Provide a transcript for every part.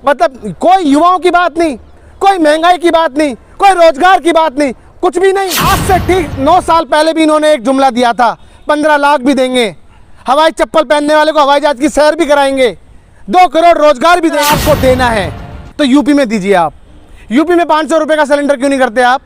मतलब कोई युवाओं की बात नहीं, कोई महंगाई की बात नहीं, कोई रोजगार की बात नहीं, कुछ भी नहीं। आज से ठीक 9 साल पहले भी इन्होंने एक जुमला दिया था, 15 लाख भी देंगे, हवाई चप्पल पहनने वाले को हवाई जहाज की सैर भी कराएंगे, 2 करोड़ रोजगार भी देंगे। आपको देना है तो यूपी में दीजिए। आप यूपी में 500 रुपए का सिलेंडर क्यों नहीं करते आप?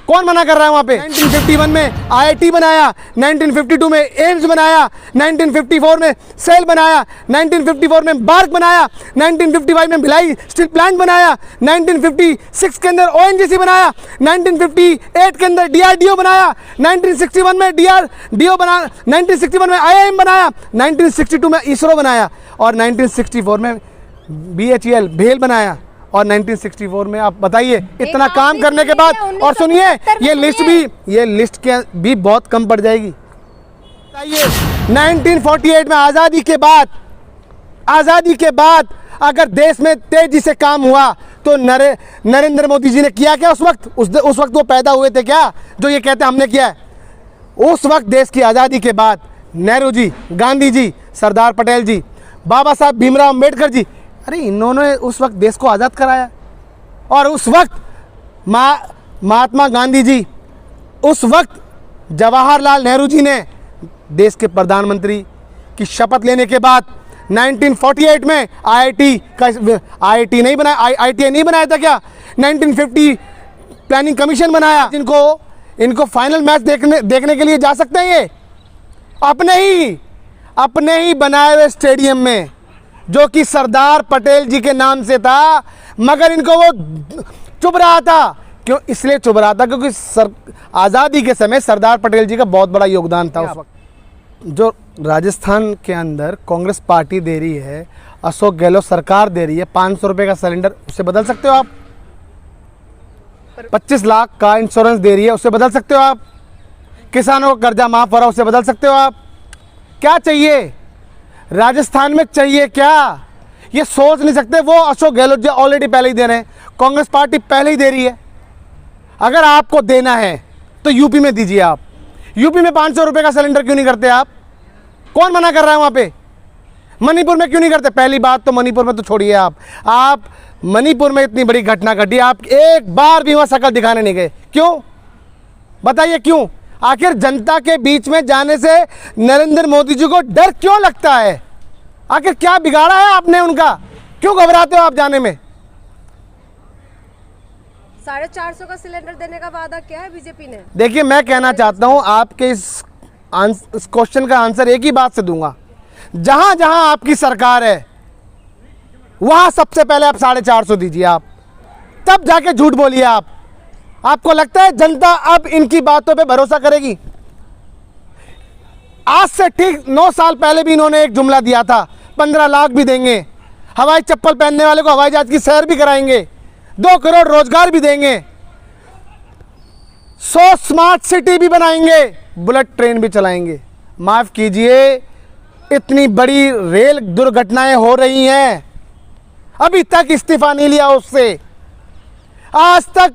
कौन मना कर रहा है? वहाँ पे 1951 में आईआईटी बनाया, 1952 में एम्स बनाया, 1954 में सेल बनाया, 1954 में बार्क बनाया, 1955 में भिलाई स्टील प्लांट बनाया, 1956 के अंदर ओएनजीसी बनाया, 1958 के अंदर डीआरडीओ बनाया, 1961 में डीआरडीओ बना, 1961 में आईआईएम बनाया, 1962 में इसरो बनाया और 1964 में बीएचईएल भेल बनाया और 1964 में आप बताइए इतना काम करने के बाद। और सुनिए ये लिस्ट के भी बहुत कम पड़ जाएगी। बताइए 1948 में आज़ादी के बाद अगर देश में तेजी से काम हुआ तो नरेंद्र मोदी जी ने किया क्या उस वक्त वो पैदा हुए थे क्या जो ये कहते हमने किया है? उस वक्त देश की आज़ादी के बाद नेहरू जी, गांधी जी, सरदार पटेल जी, बाबा साहब भीमराव अम्बेडकर जी, अरे इन्होंने उस वक्त देश को आज़ाद कराया। और उस वक्त महात्मा गांधी जी, उस वक्त जवाहरलाल नेहरू जी ने देश के प्रधानमंत्री की शपथ लेने के बाद 1948 में आईआईटी नहीं बनाया था क्या? 1950 प्लानिंग कमीशन बनाया। इनको फाइनल मैच देखने के लिए जा सकते हैं ये अपने ही बनाए हुए स्टेडियम में, जो कि सरदार पटेल जी के नाम से था, मगर इनको वो चुभ रहा था। क्यों इसलिए चुभ रहा था? क्योंकि आज़ादी के समय सरदार पटेल जी का बहुत बड़ा योगदान था उस वक्त। जो राजस्थान के अंदर कांग्रेस पार्टी दे रही है, अशोक गहलोत सरकार दे रही है 500 रुपये का सिलेंडर, उसे बदल सकते हो आप? 25 लाख का इंश्योरेंस दे रही है, उसे बदल सकते हो आप? किसानों का कर्जा माफ हो रहा, उसे बदल सकते हो आप? क्या चाहिए राजस्थान में? चाहिए क्या? ये सोच नहीं सकते। वो अशोक गहलोत जी ऑलरेडी पहले ही दे रहे हैं, कांग्रेस पार्टी पहले ही दे रही है। अगर आपको देना है तो यूपी में दीजिए। आप यूपी में 500 रुपये का सिलेंडर क्यों नहीं करते आप? कौन मना कर रहा है वहाँ पे? मणिपुर में क्यों नहीं करते? पहली बात तो मणिपुर में तो छोड़िए आप मणिपुर में इतनी बड़ी घटना घटी, आप एक बार भी वहाँ शक्ल दिखाने नहीं गए। क्यों बताइए क्यों? आखिर जनता के बीच में जाने से नरेंद्र मोदी जी को डर क्यों लगता है? आखिर क्या बिगाड़ा है आपने उनका? क्यों घबराते हो आप जाने में? 450 का सिलेंडर देने का वादा किया है बीजेपी ने। देखिए मैं कहना चाहता हूं, आपके इस क्वेश्चन का आंसर एक ही बात से दूंगा, जहां जहां आपकी सरकार है वहां सबसे पहले आप 450 दीजिए, आप तब जाके झूठ बोलिए। आपको लगता है जनता अब इनकी बातों पे भरोसा करेगी? आज से ठीक 9 साल पहले भी इन्होंने एक जुमला दिया था, 15 लाख भी देंगे, हवाई चप्पल पहनने वाले को हवाई जहाज की सैर भी कराएंगे, 2 करोड़ रोजगार भी देंगे, 100 स्मार्ट सिटी भी बनाएंगे, बुलेट ट्रेन भी चलाएंगे। माफ कीजिए, इतनी बड़ी रेल दुर्घटनाएं हो रही हैं, अभी तक इस्तीफा नहीं लिया उससे। आज तक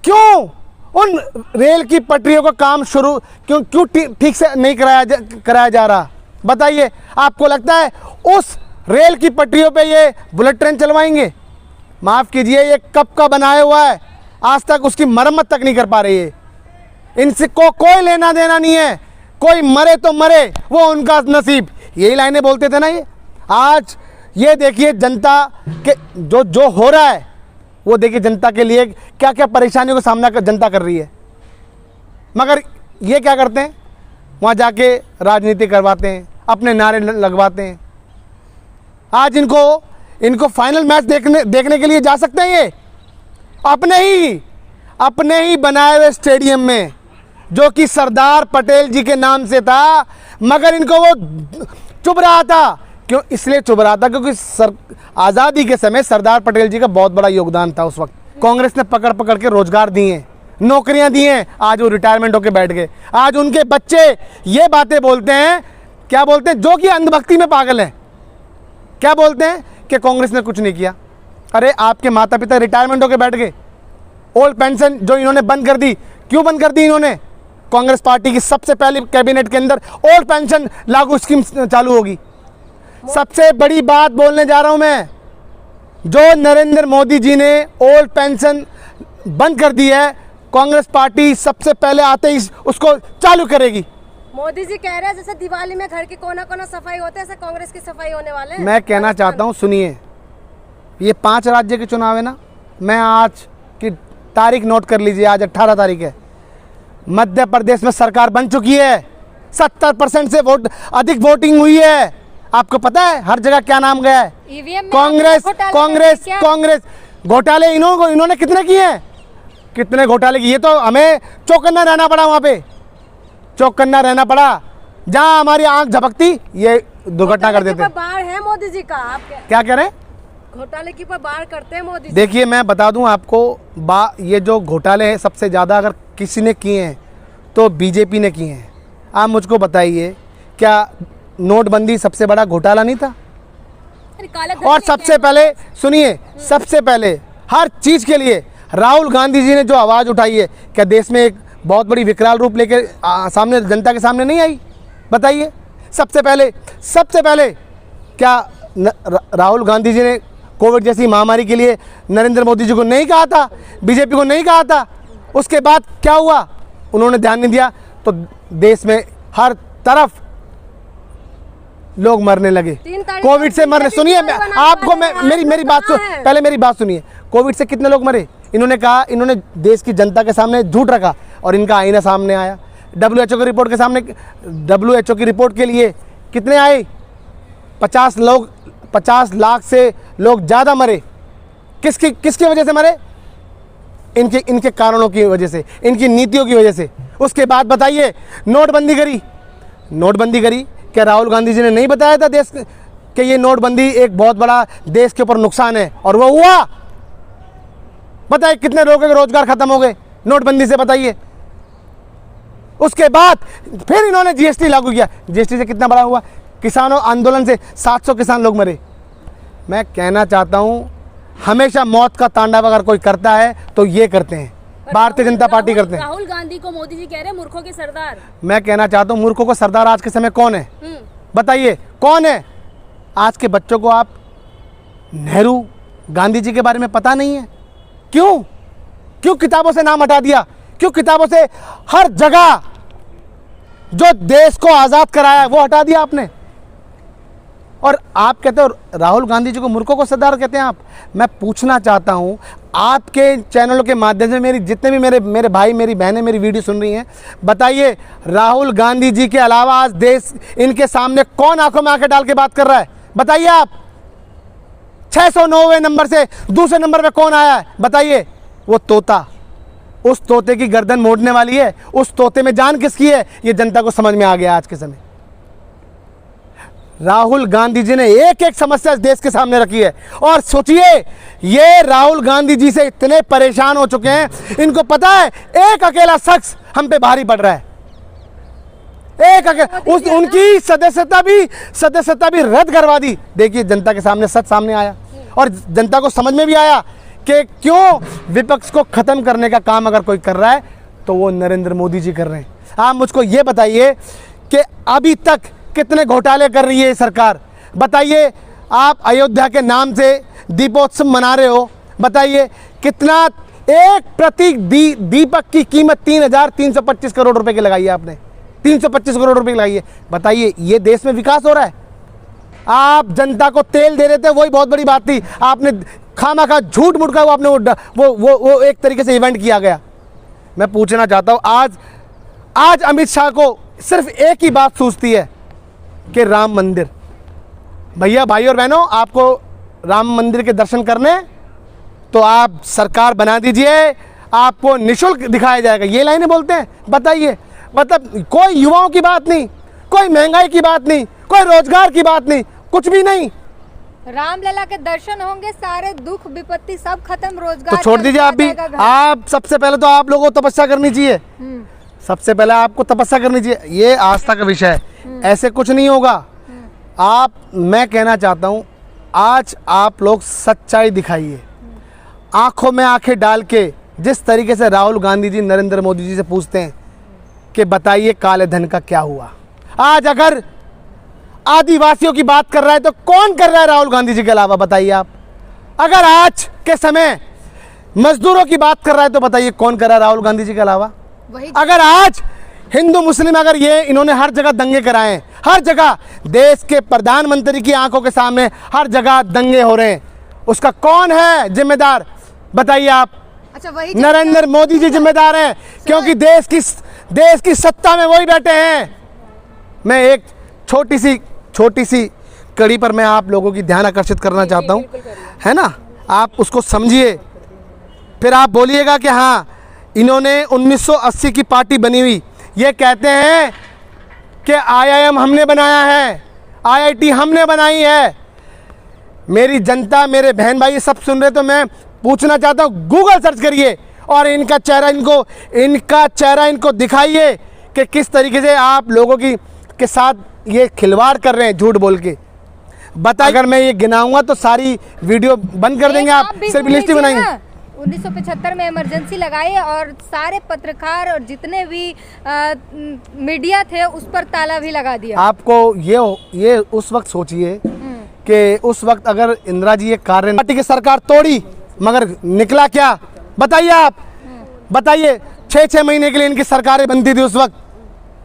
क्यों उन रेल की पटरियों का काम शुरू क्यों ठीक से नहीं कराया जा रहा? बताइए, आपको लगता है उस रेल की पटरियों पे ये बुलेट ट्रेन चलवाएंगे? माफ़ कीजिए, ये कब का बनाया हुआ है, आज तक उसकी मरम्मत तक नहीं कर पा रही है। इनसे कोई लेना देना नहीं है, कोई मरे तो मरे, वो उनका नसीब, यही लाइनें बोलते थे ना ये। आज ये देखिए जनता के जो हो रहा है, वो देखिए जनता के लिए क्या क्या परेशानियों का सामना जनता कर रही है। मगर ये क्या करते हैं, वहाँ जाके राजनीति करवाते हैं, अपने नारे लगवाते हैं। आज इनको फाइनल मैच देखने के लिए जा सकते हैं ये अपने ही बनाए हुए स्टेडियम में, जो कि सरदार पटेल जी के नाम से था, मगर इनको वो चुभ रहा था। क्यों इसलिए चुभ रहा था? क्योंकि आज़ादी के समय सरदार पटेल जी का बहुत बड़ा योगदान था उस वक्त। कांग्रेस ने पकड़ के रोजगार दिए, नौकरियां दी हैं, आज वो रिटायरमेंट होके बैठ गए। आज उनके बच्चे ये बातें बोलते हैं, क्या बोलते हैं, जो कि अंधभक्ति में पागल हैं। क्या बोलते हैं कि कांग्रेस ने कुछ नहीं किया। अरे आपके माता पिता रिटायरमेंट होके बैठ गए। ओल्ड पेंशन जो इन्होंने बंद कर दी, क्यों बंद कर दी इन्होंने? कांग्रेस पार्टी की सबसे पहली कैबिनेट के अंदर ओल्ड पेंशन लागू स्कीम चालू होगी। सबसे बड़ी बात बोलने जा रहा हूं मैं, जो नरेंद्र मोदी जी ने ओल्ड पेंशन बंद कर दी है, कांग्रेस पार्टी सबसे पहले आते ही उसको चालू करेगी। मोदी जी कह रहे हैं जैसे दिवाली में घर के कोना कोना सफाई होते हैं, ऐसे कांग्रेस की सफाई होने वाले हैं। मैं कहना चाहता हूँ, सुनिए, ये 5 राज्य के चुनाव है ना, मैं आज की तारीख नोट कर लीजिए, आज 18 तारीख है। मध्य प्रदेश में सरकार बन चुकी है, 70% से अधिक वोटिंग हुई है। आपको पता है हर जगह क्या नाम गया है? ईवीएम में कांग्रेस घोटाले कांग्रेस क्या? कांग्रेस। घोटाले इन्होंने कितने किए हैं? कितने घोटाले किए? तो हमें चौकन्ना रहना पड़ा, वहां पे चौकन्ना रहना पड़ा। जहां हमारी आंख झपकती ये दुर्घटना कर देते। बाढ़ है मोदी जी का, आप क्या कह रहे हैं? घोटाले की पर बाढ़ करते हैं मोदी जी। देखिए, मैं बता दूं आपको, ये जो घोटाले हैं सबसे ज़्यादा अगर किसी ने किए हैं तो बीजेपी ने किए हैं। आप मुझको बताइए, क्या नोटबंदी सबसे बड़ा घोटाला नहीं था? और सबसे पहले सुनिए, सबसे पहले हर चीज़ के लिए राहुल गांधी जी ने जो आवाज़ उठाई है, क्या देश में एक बहुत बड़ी विकराल रूप लेकर सामने जनता के सामने नहीं आई? बताइए। सबसे पहले क्या राहुल गांधी जी ने कोविड जैसी महामारी के लिए नरेंद्र मोदी जी को नहीं कहा था, बीजेपी को नहीं कहा था? उसके बाद क्या हुआ? उन्होंने ध्यान नहीं दिया तो देश में हर तरफ लोग मरने लगे, कोविड से मरने। सुनिए, मेरी बात सुन, पहले मेरी बात सुनिए। कोविड से कितने लोग मरे? इन्होंने कहा, इन्होंने देश की जनता के सामने झूठ रखा और इनका आईना सामने आया। WHO की रिपोर्ट के सामने, WHO की रिपोर्ट के लिए कितने आए? 50 लाख से लोग ज़्यादा मरे। किसकी वजह से मरे? इनके कारणों की वजह से, इनकी नीतियों की वजह से। उसके बाद बताइए, नोटबंदी करी। क्या राहुल गांधी जी ने नहीं बताया था देश कि ये नोटबंदी एक बहुत बड़ा देश के ऊपर नुकसान है? और वो हुआ। बताइए कितने लोगों के रोजगार खत्म हो गए नोटबंदी से, बताइए। उसके बाद फिर इन्होंने GST लागू किया। GST से कितना बड़ा हुआ? किसानों आंदोलन से 700 किसान लोग मरे। मैं कहना चाहता हूं, हमेशा मौत का तांडव अगर कोई करता है तो ये करते हैं, भारतीय जनता पार्टी करते हैं। राहुल गांधी को मोदी जी कह रहे हैं मूर्खों के सरदार। मैं कहना चाहता हूं, मूर्खों को सरदार आज के समय कौन है? बताइए कौन है? आज के बच्चों को आप नेहरू, गांधी जी के बारे में पता नहीं है। क्यों किताबों से नाम हटा दिया? क्यों किताबों से हर जगह जो देश को आजाद कराया है वो हटा दिया आपने? और आप कहते हो राहुल गांधी जी को मूर्खों को सरदार कहते हैं आप? मैं पूछना चाहता हूं, आपके चैनलों के माध्यम से मेरी जितने भी मेरे भाई मेरी बहनें मेरी वीडियो सुन रही हैं, बताइए राहुल गांधी जी के अलावा आज देश इनके सामने कौन आंखों में आंखें डाल के बात कर रहा है? बताइए आप। 609वें नंबर से दूसरे नंबर पे कौन आया है? बताइए। वो तोता, उस तोते की गर्दन मोड़ने वाली है, उस तोते में जान किसकी है? ये जनता को समझ में आ गया आज के समय। राहुल गांधी जी ने एक एक समस्या इस देश के सामने रखी है। और सोचिए, ये राहुल गांधी जी से इतने परेशान हो चुके हैं, इनको पता है एक अकेला शख्स हम पे भारी पड़ रहा है। एक अकेला उनकी सदस्यता भी रद्द करवा दी। देखिए, जनता के सामने सच सामने आया और जनता को समझ में भी आया कि क्यों विपक्ष को खत्म करने का काम अगर कोई कर रहा है तो वो नरेंद्र मोदी जी कर रहे हैं। आप मुझको ये बताइए कि अभी तक कितने घोटाले कर रही है सरकार? बताइए। आप अयोध्या के नाम से दीपोत्सव मना रहे हो, बताइए कितना? एक प्रति दीपक की कीमत 3,325 करोड़ रुपए की लगाई है आपने, 325 करोड़ रुपए की लगाई है। बताइए, ये देश में विकास हो रहा है? आप जनता को तेल दे रहे थे, वही बहुत बड़ी बात थी। आपने खामा झूठ मूठ का वो आपने वो एक तरीके से इवेंट किया गया। मैं पूछना चाहता हूं, आज अमित शाह को सिर्फ एक ही बात सूझती है कि राम मंदिर। भैया, भाई और बहनों, आपको राम मंदिर के दर्शन करने तो आप सरकार बना दीजिए, आपको निःशुल्क दिखाया जाएगा। ये लाइनें बोलते हैं। बताइए, मतलब कोई युवाओं की बात नहीं, कोई महंगाई की बात नहीं, कोई रोजगार की बात नहीं, कुछ भी नहीं। रामलला के दर्शन होंगे, सारे दुख विपत्ति सब खत्म, रोजगार तो छोड़ दीजिए। आप भी, आप सबसे पहले तो आप लोगों को तपस्या करनी चाहिए। सबसे पहले आपको तपस्या करनी चाहिए। ये आस्था का विषय है, ऐसे कुछ नहीं होगा। मैं कहना चाहता हूं, आज आप लोग सच्चाई दिखाइए, आंखों में आंखें डाल के। जिस तरीके से राहुल गांधी जी नरेंद्र मोदी जी से पूछते हैं कि बताइए काले धन का क्या हुआ, आज अगर आदिवासियों की बात कर रहा है तो कौन कर रहा है राहुल गांधी जी के अलावा? बताइए आप। अगर आज के समय मजदूरों की बात कर रहा है तो बताइए कौन कर रहा है राहुल गांधी जी के अलावा? वही अगर आज हिंदू मुस्लिम अगर ये इन्होंने हर जगह दंगे कराए हैं, हर जगह देश के प्रधानमंत्री की आंखों के सामने हर जगह दंगे हो रहे हैं, उसका कौन है जिम्मेदार? बताइए आप। अच्छा वही नरेंद्र मोदी जी जिम्मेदार हैं, क्योंकि देश की सत्ता में वही बैठे हैं। मैं एक छोटी सी कड़ी पर मैं आप लोगों की ध्यान आकर्षित करना चाहता हूं, है ना? आप उसको समझिए, फिर आप बोलिएगा कि हाँ इन्होंने 1980 की पार्टी बनी हुई, ये कहते हैं कि IIM हमने बनाया है, IIT हमने बनाई है। मेरी जनता, मेरे बहन भाई सब सुन रहे तो मैं पूछना चाहता हूँ, गूगल सर्च करिए और इनका चेहरा इनको दिखाइए कि किस तरीके से आप लोगों के साथ ये खिलवाड़ कर रहे हैं झूठ बोल के। बता, अगर मैं ये गिनाऊंगा तो सारी वीडियो बंद कर देंगे, आप सिर्फ लिस्ट ही बनाएंगे। 1975 में इमरजेंसी लगाई और सारे पत्रकार और जितने भी मीडिया थे उस पर ताला भी लगा दिया। आपको ये उस वक्त सोचिए कि उस वक्त अगर इंदिरा जी ये कार्य पार्टी की सरकार तोड़ी, मगर निकला क्या? बताइए आप, बताइए। 6-6 महीने के लिए इनकी सरकारें बनती थी उस वक्त,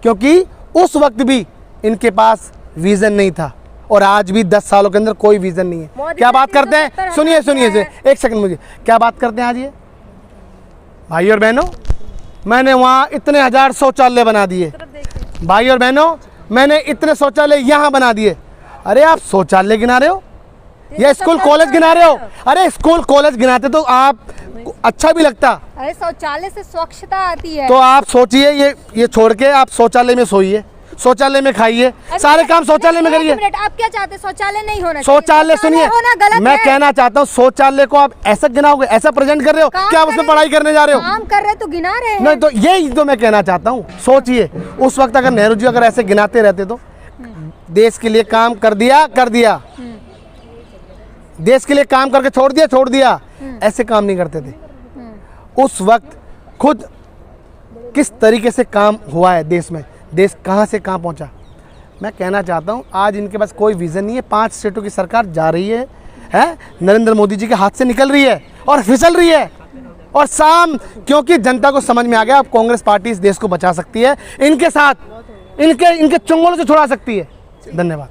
क्योंकि उस वक्त भी इनके पास विजन नहीं था और आज भी 10 सालों के अंदर कोई विजन नहीं है। क्या बात करते हैं? सुनिए एक सेकंड, मुझे क्या बात करते हैं आज ये भाई और बहनों? मैंने वहाँ इतने 1000 शौचालय बना दिए भाई और बहनों, मैंने इतने शौचालय यहाँ बना दिए। अरे आप शौचालय गिना रहे हो या स्कूल कॉलेज गिना रहे हो? अरे स्कूल कॉलेज गिनाते तो आप अच्छा भी लगता। अरे शौचालय से स्वच्छता आती है। तो आप सोचिए, ये छोड़ के आप शौचालय में सोइए, शौचालय में खाइए, सारे काम शौचालय में करिए। आप क्या चाहते हैं? शौचालय नहीं होना चाहिए। शौचालय सुनिए, मैं कहना चाहता हूँ शौचालय को आप ऐसा गिनाओगे, ऐसा प्रेजेंट कर रहे हो कि आप उसमें पढ़ाई करने जा रहे हो। काम कर रहे तो गिना रहे हैं। नहीं तो यही तो मैं कहना चाहता हूँ। सोचिए उस वक्त अगर नेहरू जी अगर ऐसे गिनाते रहते तो देश के लिए काम कर दिया, देश के लिए काम करके छोड़ दिया, ऐसे काम नहीं करते थे। उस वक्त खुद किस तरीके से काम हुआ है देश में, देश कहाँ से कहाँ पहुँचा। मैं कहना चाहता हूँ आज इनके पास कोई विज़न नहीं है। 5 स्टेटों की सरकार जा रही है नरेंद्र मोदी जी के हाथ से निकल रही है और फिसल रही है। और क्योंकि जनता को समझ में आ गया अब कांग्रेस पार्टी इस देश को बचा सकती है, इनके साथ इनके चुंगलों से छुड़ा सकती है। धन्यवाद।